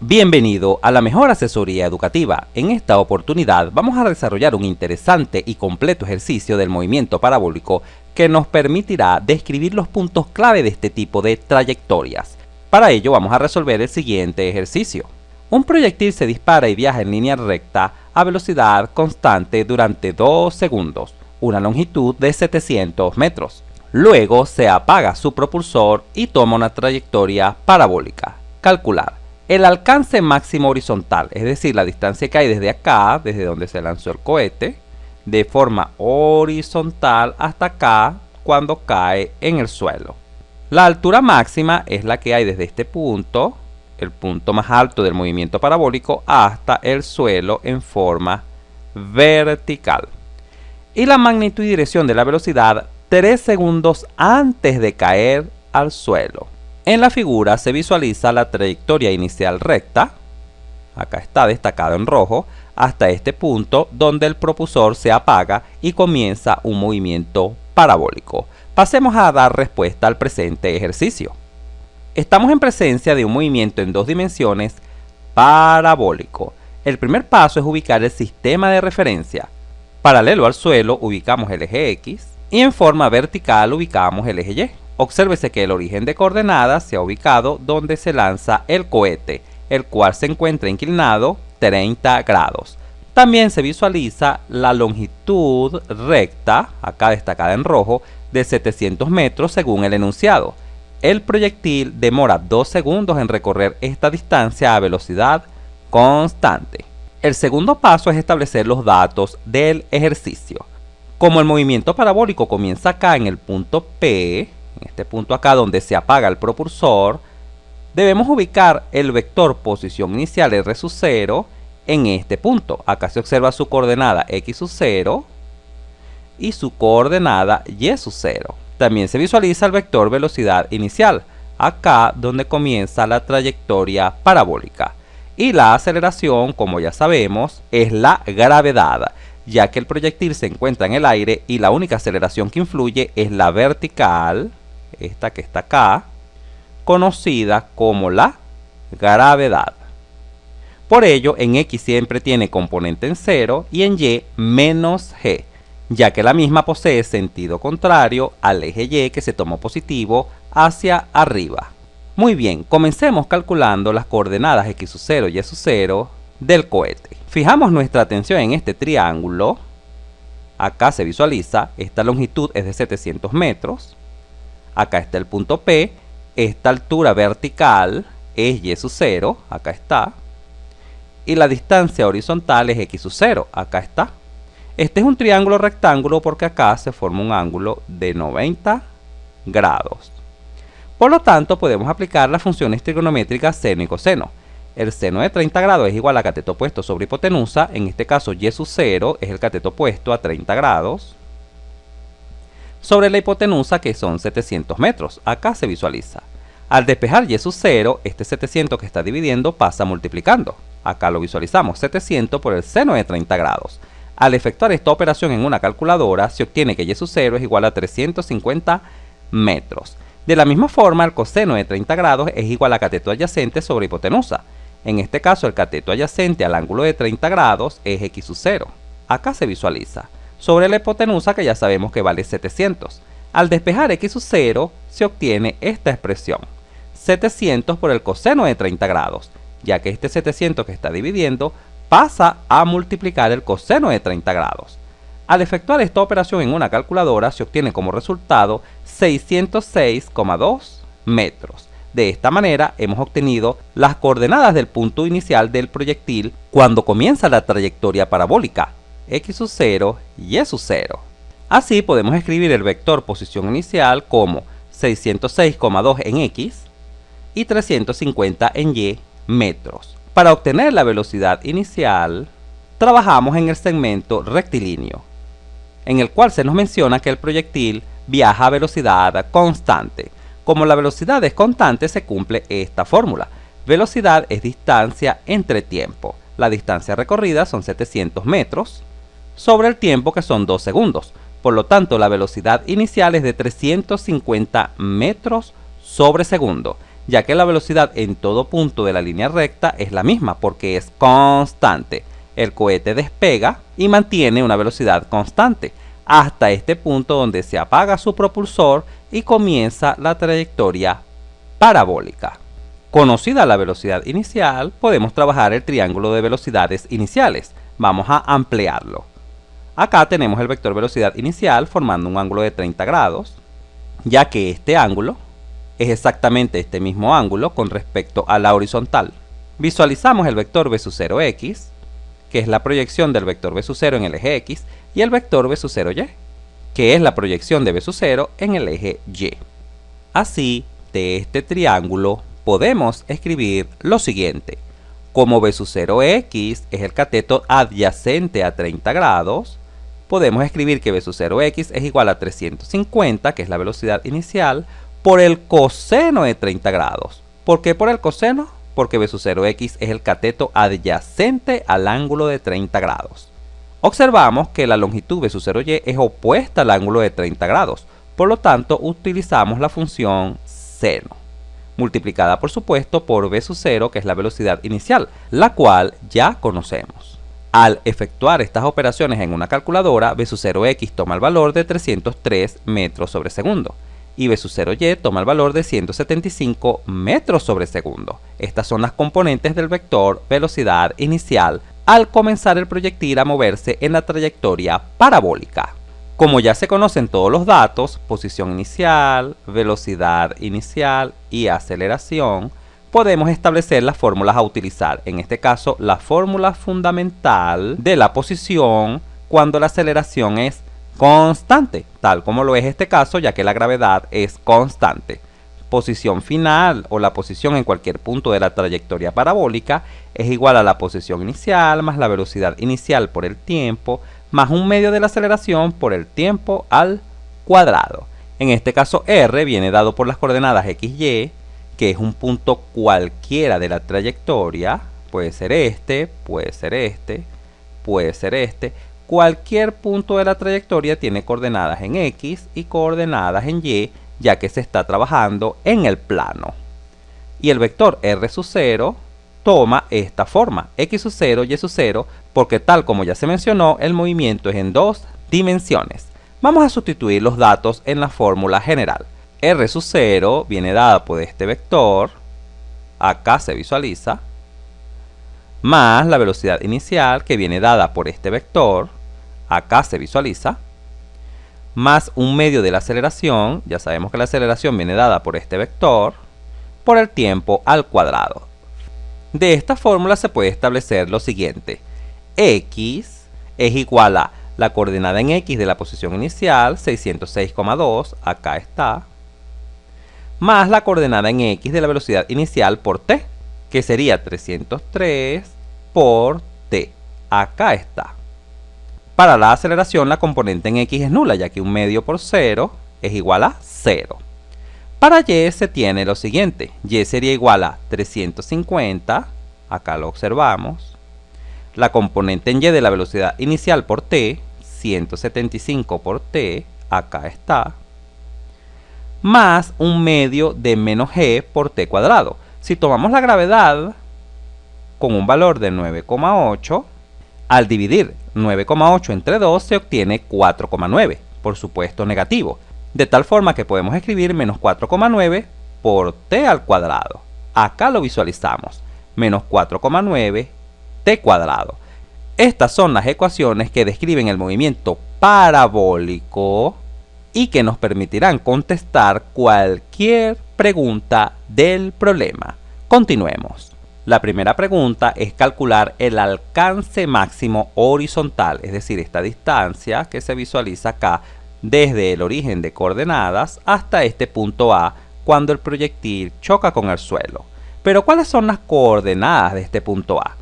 Bienvenido a la mejor asesoría educativa. En esta oportunidad vamos a desarrollar un interesante y completo ejercicio del movimiento parabólico que nos permitirá describir los puntos clave de este tipo de trayectorias. Para ello vamos a resolver el siguiente ejercicio. Un proyectil se dispara y viaja en línea recta a velocidad constante durante 2 segundos, una longitud de 700 metros. Luego se apaga su propulsor y toma una trayectoria parabólica. Calcular el alcance máximo horizontal, es decir, la distancia que hay desde acá, desde donde se lanzó el cohete, de forma horizontal hasta acá cuando cae en el suelo. La altura máxima es la que hay desde este punto, el punto más alto del movimiento parabólico, hasta el suelo en forma vertical. Y la magnitud y dirección de la velocidad 3 segundos antes de caer al suelo. En la figura se visualiza la trayectoria inicial recta, acá está destacado en rojo, hasta este punto donde el propulsor se apaga y comienza un movimiento parabólico. Pasemos a dar respuesta al presente ejercicio. Estamos en presencia de un movimiento en 2 dimensiones parabólico. El primer paso es ubicar el sistema de referencia. Paralelo al suelo ubicamos el eje X y en forma vertical ubicamos el eje Y. Obsérvese que el origen de coordenadas se ha ubicado donde se lanza el cohete, el cual se encuentra inclinado 30 grados. También se visualiza la longitud recta, acá destacada en rojo, de 700 metros según el enunciado. El proyectil demora 2 segundos en recorrer esta distancia a velocidad constante. El segundo paso es establecer los datos del ejercicio. Como el movimiento parabólico comienza acá en el punto P, en este punto acá donde se apaga el propulsor, debemos ubicar el vector posición inicial R sub 0 en este punto. Acá se observa su coordenada X sub 0 y su coordenada Y sub 0. También se visualiza el vector velocidad inicial, acá donde comienza la trayectoria parabólica. Y la aceleración, como ya sabemos, es la gravedad, ya que el proyectil se encuentra en el aire y la única aceleración que influye es la vertical, esta que está acá, conocida como la gravedad. Por ello, en X siempre tiene componente en 0 y en Y menos G, ya que la misma posee sentido contrario al eje Y que se tomó positivo hacia arriba. Muy bien, comencemos calculando las coordenadas X sub 0 y Y sub 0 del cohete. Fijamos nuestra atención en este triángulo. Acá se visualiza, esta longitud es de 700 metros. Acá está el punto P, esta altura vertical es Y sub 0, acá está. Y la distancia horizontal es X sub 0, acá está. Este es un triángulo rectángulo porque acá se forma un ángulo de 90 grados. Por lo tanto, podemos aplicar las funciones trigonométricas seno y coseno. El seno de 30 grados es igual a cateto opuesto sobre hipotenusa, en este caso Y sub 0 es el cateto opuesto a 30 grados, sobre la hipotenusa que son 700 metros, acá se visualiza. Al despejar Y sub 0, este 700 que está dividiendo pasa multiplicando, acá lo visualizamos, 700 por el seno de 30 grados. Al efectuar esta operación en una calculadora, se obtiene que Y sub 0 es igual a 350 metros. De la misma forma, el coseno de 30 grados es igual a cateto adyacente sobre hipotenusa. En este caso, el cateto adyacente al ángulo de 30 grados es X sub 0. Acá se visualiza. Sobre la hipotenusa que ya sabemos que vale 700. Al despejar X sub 0, se obtiene esta expresión. 700 por el coseno de 30 grados, ya que este 700 que está dividiendo pasa a multiplicar el coseno de 30 grados. Al efectuar esta operación en una calculadora, se obtiene como resultado 606,2 metros. De esta manera hemos obtenido las coordenadas del punto inicial del proyectil cuando comienza la trayectoria parabólica, X sub 0 y Y sub 0. Así podemos escribir el vector posición inicial como 606,2 en X y 350 en Y metros. Para obtener la velocidad inicial, trabajamos en el segmento rectilíneo, en el cual se nos menciona que el proyectil viaja a velocidad constante. Como la velocidad es constante, se cumple esta fórmula. Velocidad es distancia entre tiempo. La distancia recorrida son 700 metros sobre el tiempo que son 2 segundos. Por lo tanto, la velocidad inicial es de 350 metros sobre segundo. ya que la velocidad en todo punto de la línea recta es la misma porque es constante. El cohete despega y mantiene una velocidad constante hasta este punto donde se apaga su propulsor y comienza la trayectoria parabólica. Conocida la velocidad inicial, podemos trabajar el triángulo de velocidades iniciales. Vamos a ampliarlo. Acá tenemos el vector velocidad inicial formando un ángulo de 30 grados, ya que este ángulo es exactamente este mismo ángulo con respecto a la horizontal. Visualizamos el vector v sub 0x, que es la proyección del vector v sub 0 en el eje x, y el vector v sub 0y, que es la proyección de v sub 0 en el eje y. Así, de este triángulo podemos escribir lo siguiente. Como v sub 0x es el cateto adyacente a 30 grados, podemos escribir que v sub 0x es igual a 350, que es la velocidad inicial, por el coseno de 30 grados. ¿Por qué por el coseno? Porque v sub 0x es el cateto adyacente al ángulo de 30 grados. Observamos que la longitud v sub 0y es opuesta al ángulo de 30 grados, por lo tanto utilizamos la función seno, multiplicada por supuesto por v sub 0, que es la velocidad inicial, la cual ya conocemos. Al efectuar estas operaciones en una calculadora, v sub 0x toma el valor de 303 metros sobre segundo y v sub 0y toma el valor de 175 metros sobre segundo. Estas son las componentes del vector velocidad inicial al comenzar el proyectil a moverse en la trayectoria parabólica. Como ya se conocen todos los datos, posición inicial, velocidad inicial y aceleración, podemos establecer las fórmulas a utilizar. En este caso, la fórmula fundamental de la posición cuando la aceleración es constante, tal como lo es este caso, ya que la gravedad es constante. Posición final o la posición en cualquier punto de la trayectoria parabólica es igual a la posición inicial más la velocidad inicial por el tiempo más un medio de la aceleración por el tiempo al cuadrado. En este caso R viene dado por las coordenadas x, y, que es un punto cualquiera de la trayectoria, puede ser este, puede ser este, puede ser este. Cualquier punto de la trayectoria tiene coordenadas en x y coordenadas en y, ya que se está trabajando en el plano. Y el vector r sub 0 toma esta forma, x sub 0, y sub 0, porque tal como ya se mencionó, el movimiento es en dos dimensiones. Vamos a sustituir los datos en la fórmula general. R sub 0 viene dada por este vector, acá se visualiza, más la velocidad inicial que viene dada por este vector, acá se visualiza, más un medio de la aceleración, ya sabemos que la aceleración viene dada por este vector, por el tiempo al cuadrado. De esta fórmula se puede establecer lo siguiente. X es igual a la coordenada en X de la posición inicial, 606,2, acá está, más la coordenada en X de la velocidad inicial por T, que sería 303 por T, acá está. Para la aceleración, la componente en X es nula, ya que un medio por 0 es igual a 0. Para Y se tiene lo siguiente. Y sería igual a 350, acá lo observamos. La componente en Y de la velocidad inicial por T, 175 por T, acá está. Más un medio de menos G por T cuadrado. Si tomamos la gravedad con un valor de 9,8, al dividir 9,8 entre 2 se obtiene 4,9, por supuesto negativo, de tal forma que podemos escribir menos 4,9 por t al cuadrado. Acá lo visualizamos, menos 4,9 t cuadrado. Estas son las ecuaciones que describen el movimiento parabólico y que nos permitirán contestar cualquier pregunta del problema. Continuemos. La primera pregunta es calcular el alcance máximo horizontal, es decir, esta distancia que se visualiza acá desde el origen de coordenadas hasta este punto A cuando el proyectil choca con el suelo. Pero ¿cuáles son las coordenadas de este punto A?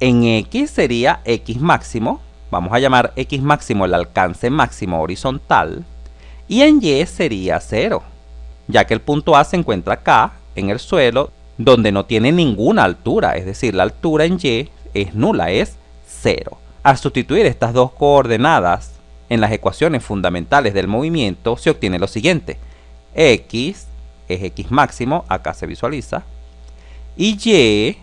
En X sería X máximo, vamos a llamar X máximo el alcance máximo horizontal, y en Y sería 0, ya que el punto A se encuentra acá, en el suelo, donde no tiene ninguna altura, es decir, la altura en Y es nula, es 0. Al sustituir estas dos coordenadas en las ecuaciones fundamentales del movimiento, se obtiene lo siguiente. X es x máximo, acá se visualiza, y y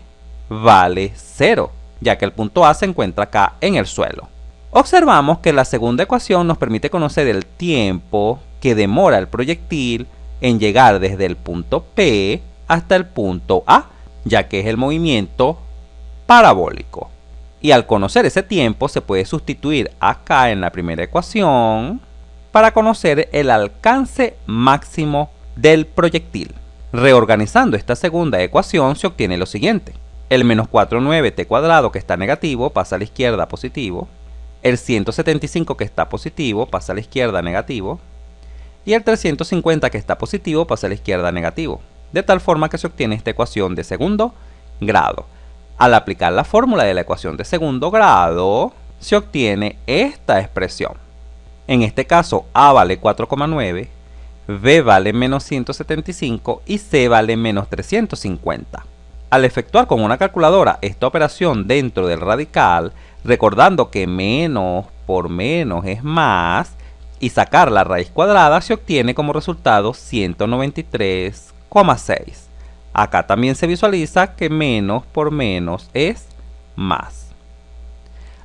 vale 0, ya que el punto A se encuentra acá en el suelo. Observamos que la segunda ecuación nos permite conocer el tiempo que demora el proyectil en llegar desde el punto P hasta el punto A, ya que es el movimiento parabólico. Y al conocer ese tiempo se puede sustituir acá en la primera ecuación para conocer el alcance máximo del proyectil. Reorganizando esta segunda ecuación se obtiene lo siguiente. El menos 4,9t cuadrado que está negativo pasa a la izquierda positivo. El 175 que está positivo pasa a la izquierda negativo. Y el 350 que está positivo pasa a la izquierda negativo. De tal forma que se obtiene esta ecuación de segundo grado. Al aplicar la fórmula de la ecuación de segundo grado, se obtiene esta expresión. En este caso, A vale 4,9, B vale menos 175 y C vale menos 350. Al efectuar con una calculadora esta operación dentro del radical, recordando que menos por menos es más, y sacar la raíz cuadrada, se obtiene como resultado 193,6. Acá también se visualiza que menos por menos es más.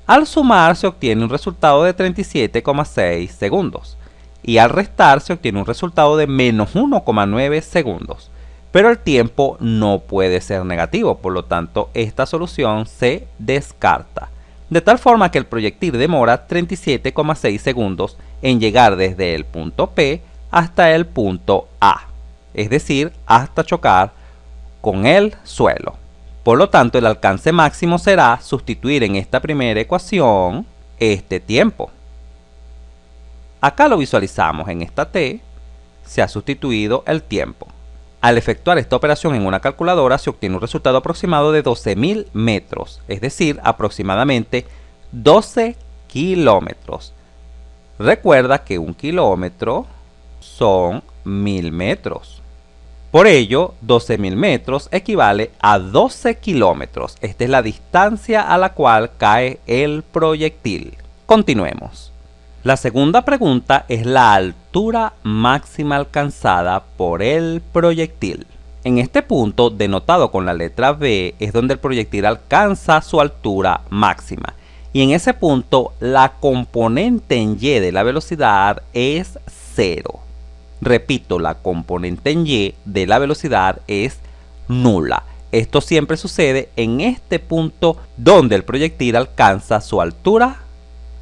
Al sumar se obtiene un resultado de 37,6 segundos y al restar se obtiene un resultado de menos 1,9 segundos. Pero el tiempo no puede ser negativo, por lo tanto esta solución se descarta. De tal forma que el proyectil demora 37,6 segundos en llegar desde el punto P hasta el punto A, es decir, hasta chocar con el suelo. Por lo tanto, el alcance máximo será sustituir en esta primera ecuación este tiempo. Acá lo visualizamos en esta T, se ha sustituido el tiempo. Al efectuar esta operación en una calculadora se obtiene un resultado aproximado de 12.000 metros, es decir, aproximadamente 12 kilómetros. Recuerda que un kilómetro son 1000 metros. Por ello, 12.000 metros equivale a 12 kilómetros. Esta es la distancia a la cual cae el proyectil. Continuemos. La segunda pregunta es la altura máxima alcanzada por el proyectil. En este punto, denotado con la letra B, es donde el proyectil alcanza su altura máxima. Y en ese punto, la componente en y de la velocidad es 0. Repito, la componente en y de la velocidad es nula. Esto siempre sucede en este punto donde el proyectil alcanza su altura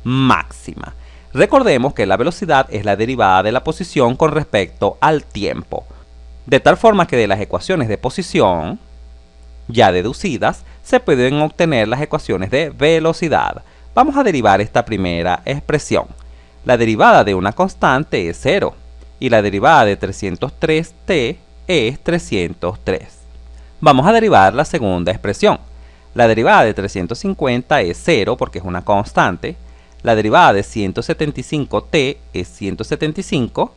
máxima. Recordemos que la velocidad es la derivada de la posición con respecto al tiempo. De tal forma que de las ecuaciones de posición, ya deducidas, se pueden obtener las ecuaciones de velocidad. Vamos a derivar esta primera expresión. La derivada de una constante es 0. Y la derivada de 303t es 303. Vamos a derivar la segunda expresión. La derivada de 350 es 0 porque es una constante. La derivada de 175t es 175.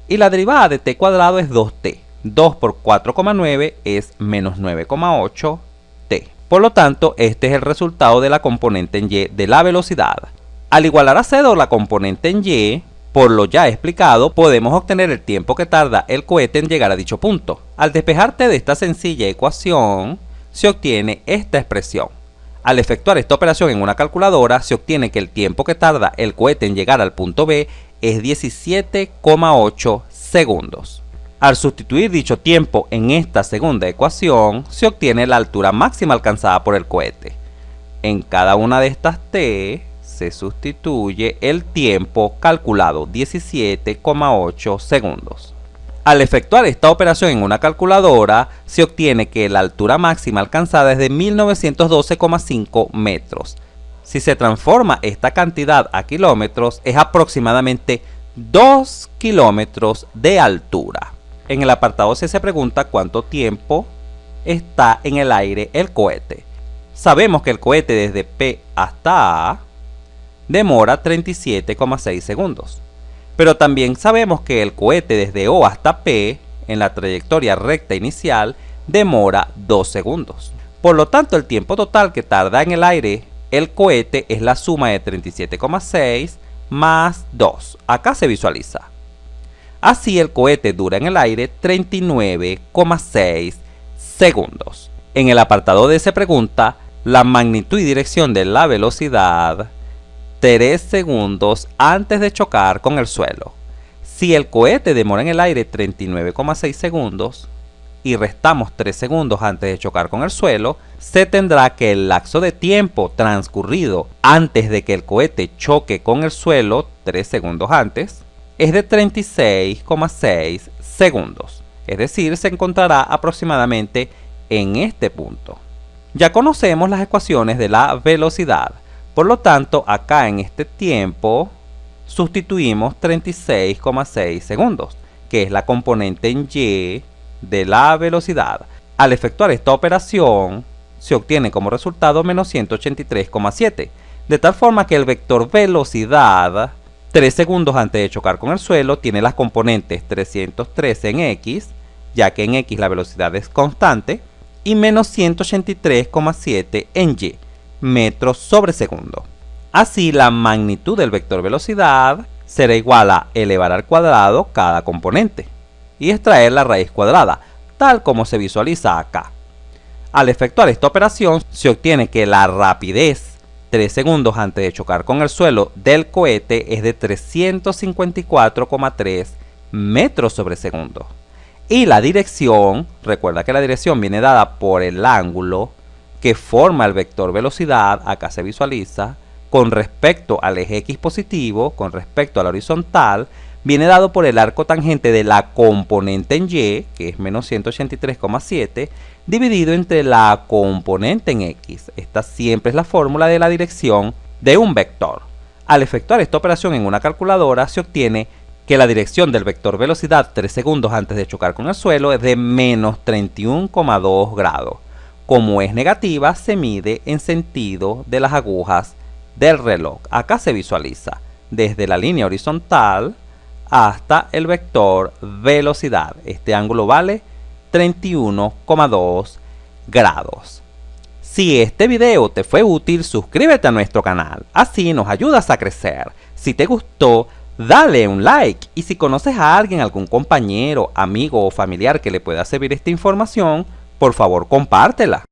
Y la derivada de t cuadrado es 2t. 2 por 4,9 es menos 9,8t. Por lo tanto, este es el resultado de la componente en y de la velocidad. Al igualar a 0 la componente en y, por lo ya explicado, podemos obtener el tiempo que tarda el cohete en llegar a dicho punto. Al despejarte de esta sencilla ecuación, se obtiene esta expresión. Al efectuar esta operación en una calculadora, se obtiene que el tiempo que tarda el cohete en llegar al punto B es 17,8 segundos. Al sustituir dicho tiempo en esta segunda ecuación, se obtiene la altura máxima alcanzada por el cohete. En cada una de estas t, se sustituye el tiempo calculado, 17,8 segundos. Al efectuar esta operación en una calculadora, se obtiene que la altura máxima alcanzada es de 1912,5 metros. Si se transforma esta cantidad a kilómetros, es aproximadamente 2 kilómetros de altura. En el apartado C se pregunta cuánto tiempo está en el aire el cohete. Sabemos que el cohete desde P hasta A demora 37,6 segundos. Pero también sabemos que el cohete desde O hasta P, en la trayectoria recta inicial, demora 2 segundos. Por lo tanto, el tiempo total que tarda en el aire el cohete es la suma de 37,6 más 2. Acá se visualiza. Así el cohete dura en el aire 39,6 segundos. En el apartado D se pregunta la magnitud y dirección de la velocidad 3 segundos antes de chocar con el suelo. Si el cohete demora en el aire 39,6 segundos y restamos 3 segundos antes de chocar con el suelo, se tendrá que el lapso de tiempo transcurrido antes de que el cohete choque con el suelo 3 segundos antes es de 36,6 segundos. Es decir, se encontrará aproximadamente en este punto. Ya conocemos las ecuaciones de la velocidad. Por lo tanto, acá en este tiempo sustituimos 36,6 segundos, que es la componente en y de la velocidad. Al efectuar esta operación, se obtiene como resultado menos 183,7, de tal forma que el vector velocidad 3 segundos antes de chocar con el suelo tiene las componentes 313 en x, ya que en x la velocidad es constante, y menos 183,7 en y, metros sobre segundo. Así, la magnitud del vector velocidad será igual a elevar al cuadrado cada componente y extraer la raíz cuadrada, tal como se visualiza acá. Al efectuar esta operación, se obtiene que la rapidez 3 segundos antes de chocar con el suelo del cohete es de 354,3 metros sobre segundo. Y la dirección, recuerda que la dirección viene dada por el ángulo que forma el vector velocidad, acá se visualiza, con respecto al eje X positivo, con respecto a la horizontal, viene dado por el arco tangente de la componente en Y, que es menos 183,7, dividido entre la componente en X. Esta siempre es la fórmula de la dirección de un vector. Al efectuar esta operación en una calculadora, se obtiene que la dirección del vector velocidad 3 segundos antes de chocar con el suelo es de menos 31,2 grados. Como es negativa, se mide en sentido de las agujas del reloj. Acá se visualiza desde la línea horizontal hasta el vector velocidad. Este ángulo vale 31,2 grados. Si este video te fue útil, suscríbete a nuestro canal, así nos ayudas a crecer. Si te gustó, dale un like, y si conoces a alguien, algún compañero, amigo o familiar que le pueda servir esta información, por favor compártela.